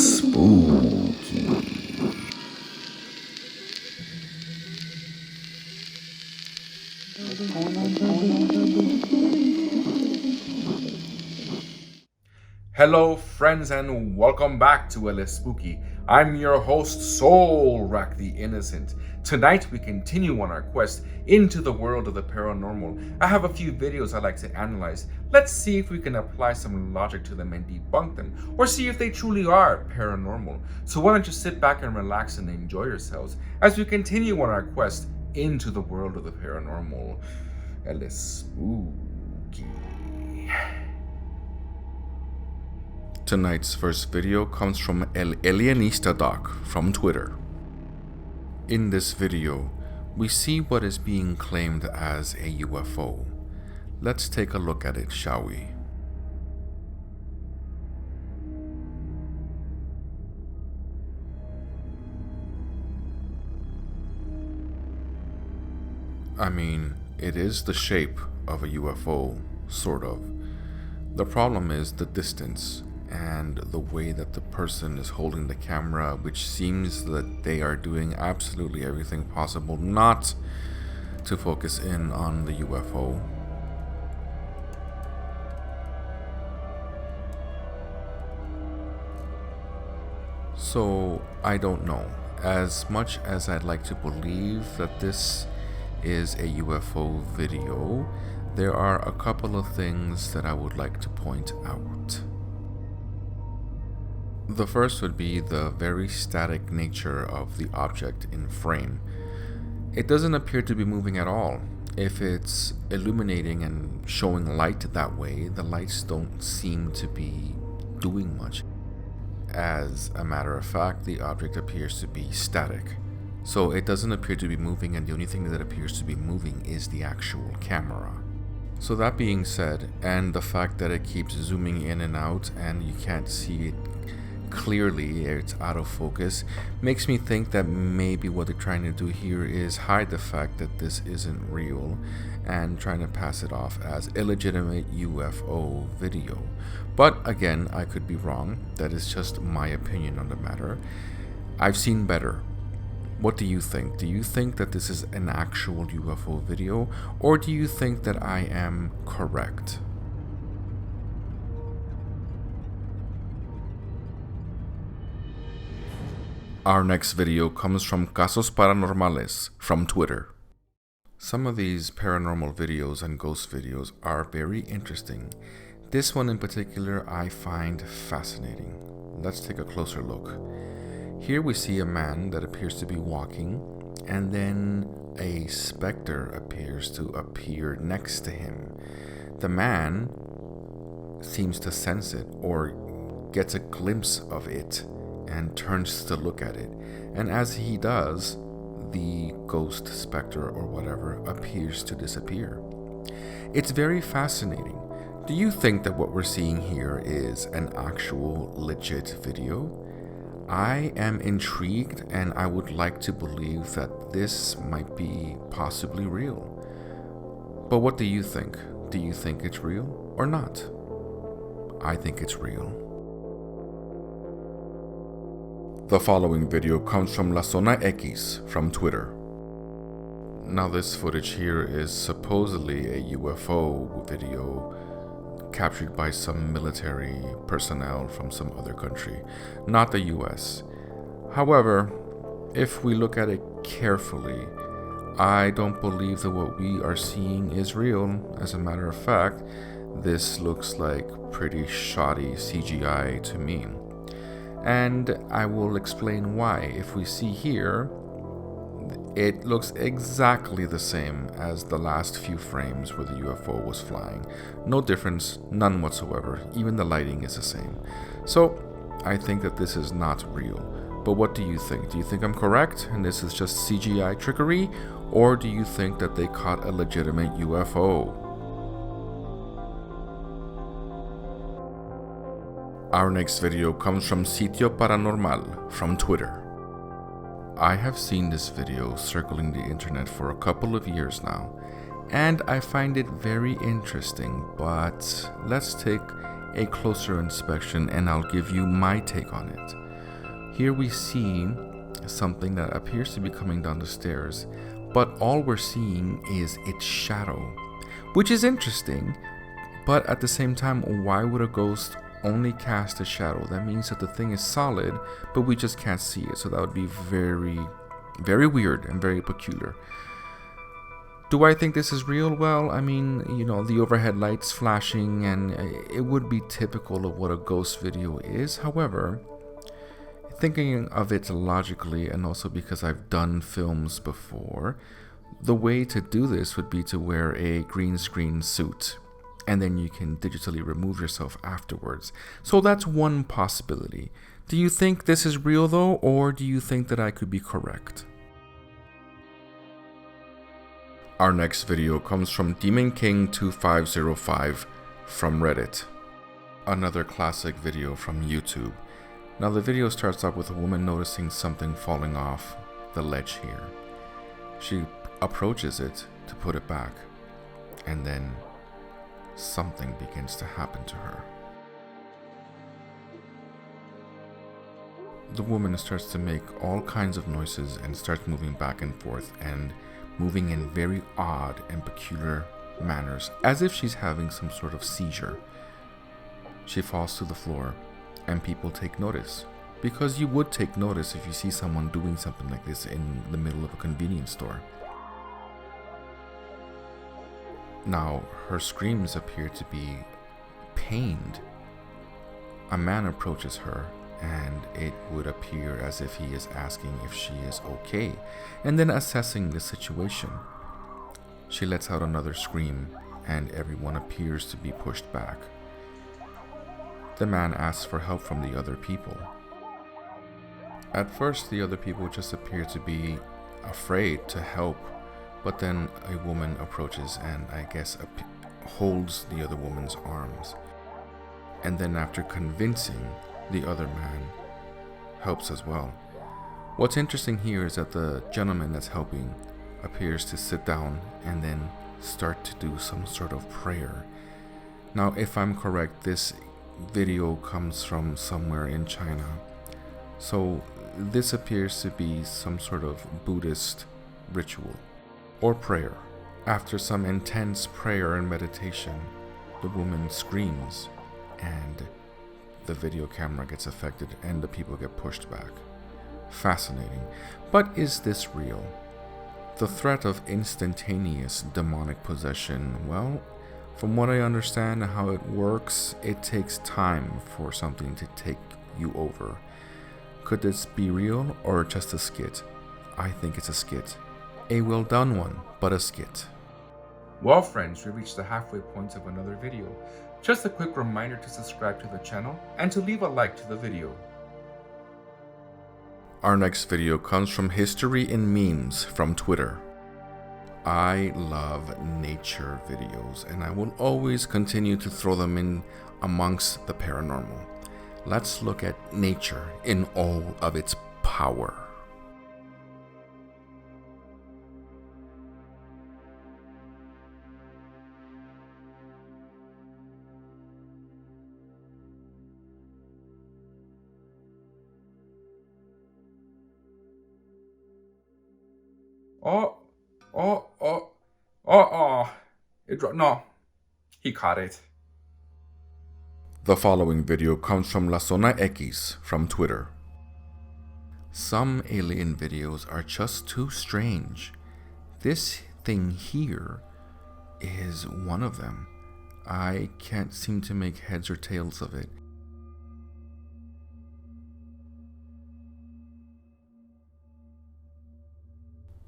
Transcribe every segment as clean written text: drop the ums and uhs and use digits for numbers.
Espooky. Hello friends and welcome back to Espooky. I'm your host Soul Rack the Innocent. Tonight we continue on our quest into the world of the paranormal. I have a few videos I like to analyze. Let's see if we can apply some logic to them and debunk them, or see if they truly are paranormal. So why don't you sit back and relax and enjoy yourselves as we continue on our quest into the world of the paranormal. Espooky. Tonight's first video comes from El Alienista Doc from Twitter. In this video, we see what is being claimed as a UFO. Let's take a look at it, shall we? I mean, it is the shape of a UFO, sort of. The problem is the distance and the way that the person is holding the camera, which seems that they are doing absolutely everything possible not to focus in on the UFO. So, I don't know. As much as I'd like to believe that this is a UFO video, there are a couple of things that I would like to point out. The first would be the very static nature of the object in frame. It doesn't appear to be moving at all. If it's illuminating and showing light that way, the lights don't seem to be doing much. As a matter of fact, the object appears to be static. So it doesn't appear to be moving, and the only thing that appears to be moving is the actual camera. So that being said, and the fact that it keeps zooming in and out and you can't see it clearly, it's out of focus, makes me think that maybe what they're trying to do here is hide the fact that this isn't real and trying to pass it off as illegitimate UFO video. But again, I could be wrong. That is just my opinion on the matter. I've seen better. What do you think? Do you think that this is an actual UFO video, or do you think that I am correct? Our next video comes from Casos Paranormales from Twitter. Some of these paranormal videos and ghost videos are very interesting. This one in particular I find fascinating. Let's take a closer look. Here we see a man that appears to be walking, and then a specter appears to appear next to him. The man seems to sense it or gets a glimpse of it and turns to look at it. And as he does, the ghost, specter, or whatever appears to disappear. It's very fascinating. Do you think that what we're seeing here is an actual legit video? I am intrigued, and I would like to believe that this might be possibly real. But what do you think? Do you think it's real or not? I think it's real. The following video comes from La Zona X from Twitter. Now this footage here is supposedly a UFO video captured by some military personnel from some other country, not the US. However, if we look at it carefully, I don't believe that what we are seeing is real. As a matter of fact, this looks like pretty shoddy CGI to me. And I will explain why. If we see here, it looks exactly the same as the last few frames where the UFO was flying. No difference, none whatsoever. Even the lighting is the same. So I think that this is not real. But what do you think? Do you think I'm correct and this is just CGI trickery? Or do you think that they caught a legitimate UFO? Our next video comes from Sitio Paranormal from Twitter. I have seen this video circling the internet for a couple of years now, and I find it very interesting, but let's take a closer inspection and I'll give you my take on it. Here we see something that appears to be coming down the stairs, but all we're seeing is its shadow, which is interesting, but at the same time, why would a ghost only cast a shadow? That means that the thing is solid, but we just can't see it, so that would be very, very weird and very peculiar. Do I think this is real? Well, I mean, you know, the overhead lights flashing, and it would be typical of what a ghost video is. However, thinking of it logically, and also because I've done films before, the way to do this would be to wear a green screen suit, and then you can digitally remove yourself afterwards. So that's one possibility. Do you think this is real though, or do you think that I could be correct? Our next video comes from Demon King 2505 from Reddit. Another classic video from YouTube. Now the video starts off with a woman noticing something falling off the ledge here. She approaches it to put it back, and then something begins to happen to her. The woman starts to make all kinds of noises and starts moving back and forth and moving in very odd and peculiar manners, as if she's having some sort of seizure. She falls to the floor, and people take notice, because you would take notice if you see someone doing something like this in the middle of a convenience store. Now, her screams appear to be pained. A man approaches her, and it would appear as if he is asking if she is okay, and then assessing the situation. She lets out another scream, and everyone appears to be pushed back. The man asks for help from the other people. At first, the other people just appear to be afraid to help, but then a woman approaches and I guess holds the other woman's arms. And then after convincing, the other man helps as well. What's interesting here is that the gentleman that's helping appears to sit down and then start to do some sort of prayer. Now, if I'm correct, this video comes from somewhere in China. So this appears to be some sort of Buddhist ritual or prayer. After some intense prayer and meditation, the woman screams and the video camera gets affected and the people get pushed back. Fascinating. But is this real? The threat of instantaneous demonic possession, well, from what I understand how it works, it takes time for something to take you over. Could this be real or just a skit? I think it's a skit. A well done one, but a skit. Well friends, we reached the halfway point of another video. Just a quick reminder to subscribe to the channel and to leave a like to the video. Our next video comes from History in Memes from Twitter. I love nature videos and I will always continue to throw them in amongst the paranormal. Let's look at nature in all of its power. It dropped. No, he caught it. The following video comes from La Zona X from Twitter. Some alien videos are just too strange. This thing here is one of them. I can't seem to make heads or tails of it.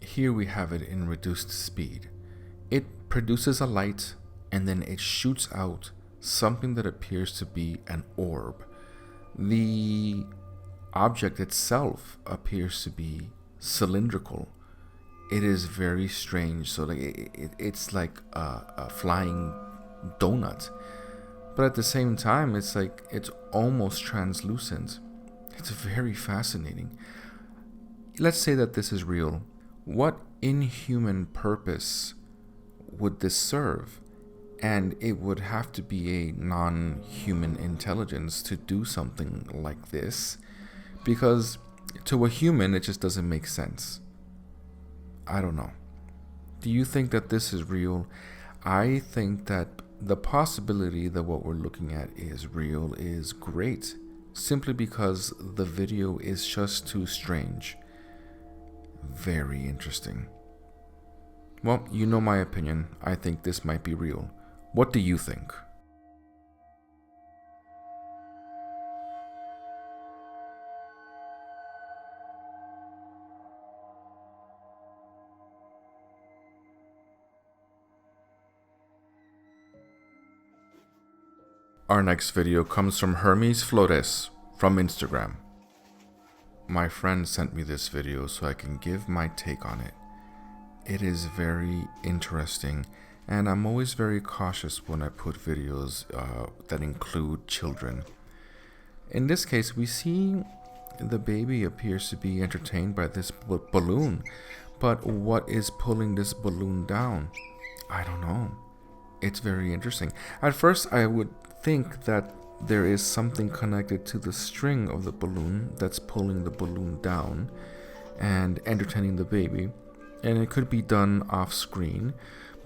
Here we have it in reduced speed. It produces a light and then it shoots out something that appears to be an orb. The object itself appears to be cylindrical. It is very strange. So it's like a flying donut, but at the same time it's like it's almost translucent. It's very fascinating. Let's say that this is real. What inhuman purpose would this serve? And it would have to be a non-human intelligence to do something like this, because to a human it just doesn't make sense. I don't know. Do you think that this is real? I think that the possibility that what we're looking at is real is great, simply because the video is just too strange. Very interesting. Well, you know my opinion. I think this might be real. What do you think? Our next video comes from Hermes Flores from Instagram. My friend sent me this video so I can give my take on it. It is very interesting, and I'm always very cautious when I put videos that include children. In this case, we see the baby appears to be entertained by this balloon, but what is pulling this balloon down? I don't know. It's very interesting. At first, I would think that there is something connected to the string of the balloon that's pulling the balloon down and entertaining the baby, and it could be done off screen,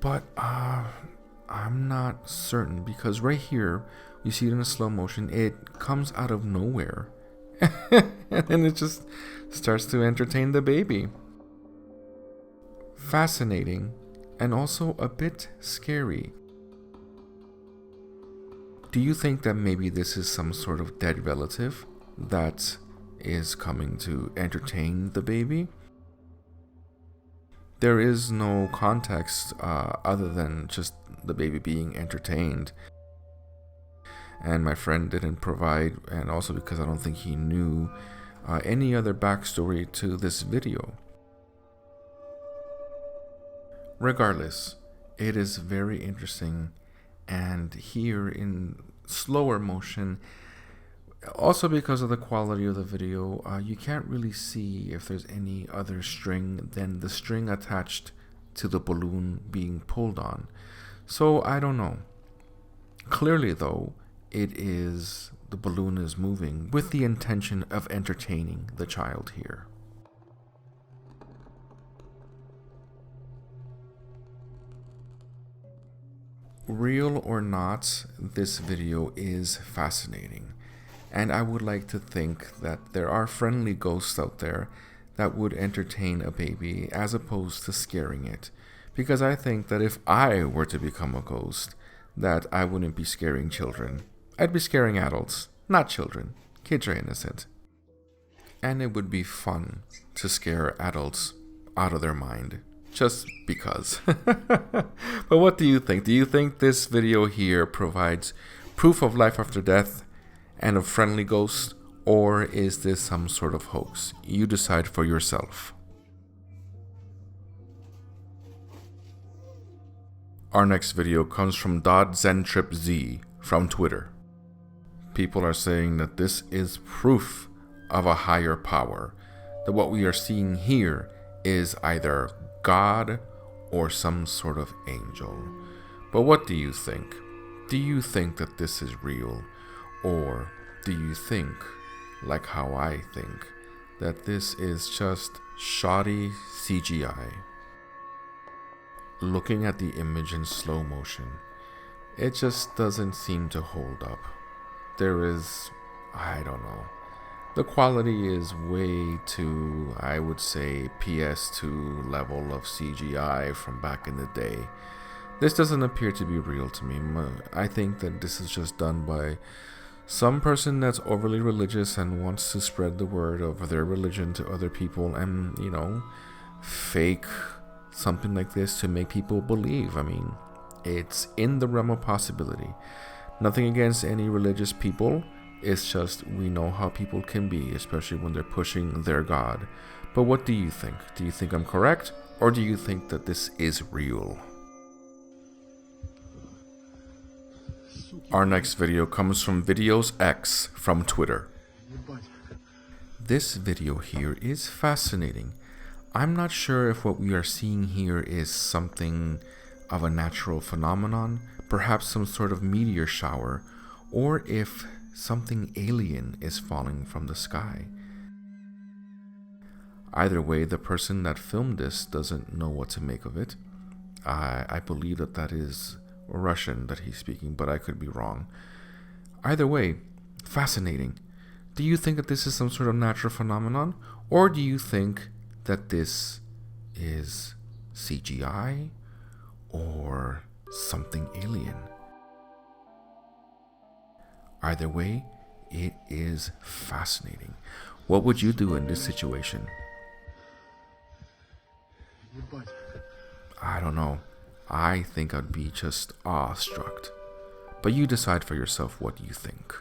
but I'm not certain, because right here you see it in a slow motion. It comes out of nowhere and then it just starts to entertain the baby. Fascinating, and also a bit scary. Do you think that maybe this is some sort of dead relative that is coming to entertain the baby? There is no context other than just the baby being entertained. And my friend didn't provide, and also because I don't think he knew any other backstory to this video. Regardless, it is very interesting, and here in slower motion, also because of the quality of the video, you can't really see if there's any other string than the string attached to the balloon being pulled on. So I don't know. Clearly though, the balloon is moving with the intention of entertaining the child here. Real or not, this video is fascinating, and I would like to think that there are friendly ghosts out there that would entertain a baby as opposed to scaring it, because I think that if I were to become a ghost, that I wouldn't be scaring children. I'd be scaring adults, not children. Kids are innocent. And it would be fun to scare adults out of their mind. Just because. But what do you think? Do you think this video here provides proof of life after death and of friendly ghosts, or is this some sort of hoax? You decide for yourself. Our next video comes from DodZenTripZ from Twitter. People are saying that this is proof of a higher power, that what we are seeing here is either God or some sort of angel. But what do you think? Do you think that this is real? Or do you think, like how I think, that this is just shoddy CGI? Looking at the image in slow motion, it just doesn't seem to hold up. There is, I don't know. The quality is way too, I would say, PS2 level of CGI from back in the day. This doesn't appear to be real to me. I think that this is just done by some person that's overly religious and wants to spread the word of their religion to other people and, you know, fake something like this to make people believe. I mean, it's in the realm of possibility. Nothing against any religious people. It's just we know how people can be, especially when they're pushing their God. But what do you think? Do you think I'm correct? Or do you think that this is real? Our next video comes from Videos X from Twitter. This video here is fascinating. I'm not sure if what we are seeing here is something of a natural phenomenon, perhaps some sort of meteor shower, or if something alien is falling from the sky. Either way, the person that filmed this doesn't know what to make of it. I believe that is Russian that he's speaking, but I could be wrong. Either way, fascinating. Do you think that this is some sort of natural phenomenon, or do you think that this is CGI or something alien? Either way, it is fascinating. What would you do in this situation? I don't know. I think I'd be just awestruck. But you decide for yourself what you think.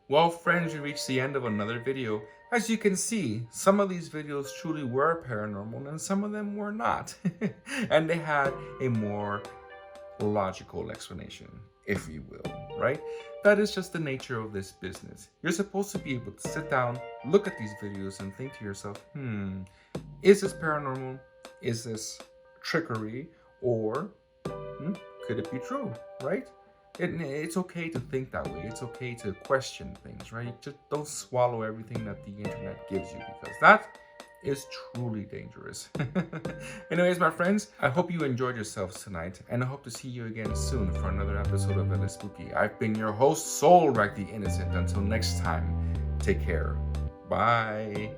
Well, friends, we reached the end of another video. As you can see, some of these videos truly were paranormal and some of them were not. And they had a more logical explanation, if you will, right? That is just the nature of this business. You're supposed to be able to sit down, look at these videos and think to yourself, is this paranormal? Is this trickery? Or could it be true, right? It's okay to think that way. It's okay to question things, right? Just don't swallow everything that the internet gives you, because that is truly dangerous. Anyways, my friends, I hope you enjoyed yourselves tonight, and I hope to see you again soon for another episode of Espooky. I've been your host, Soulwreck the Innocent. Until next time, take care. Bye.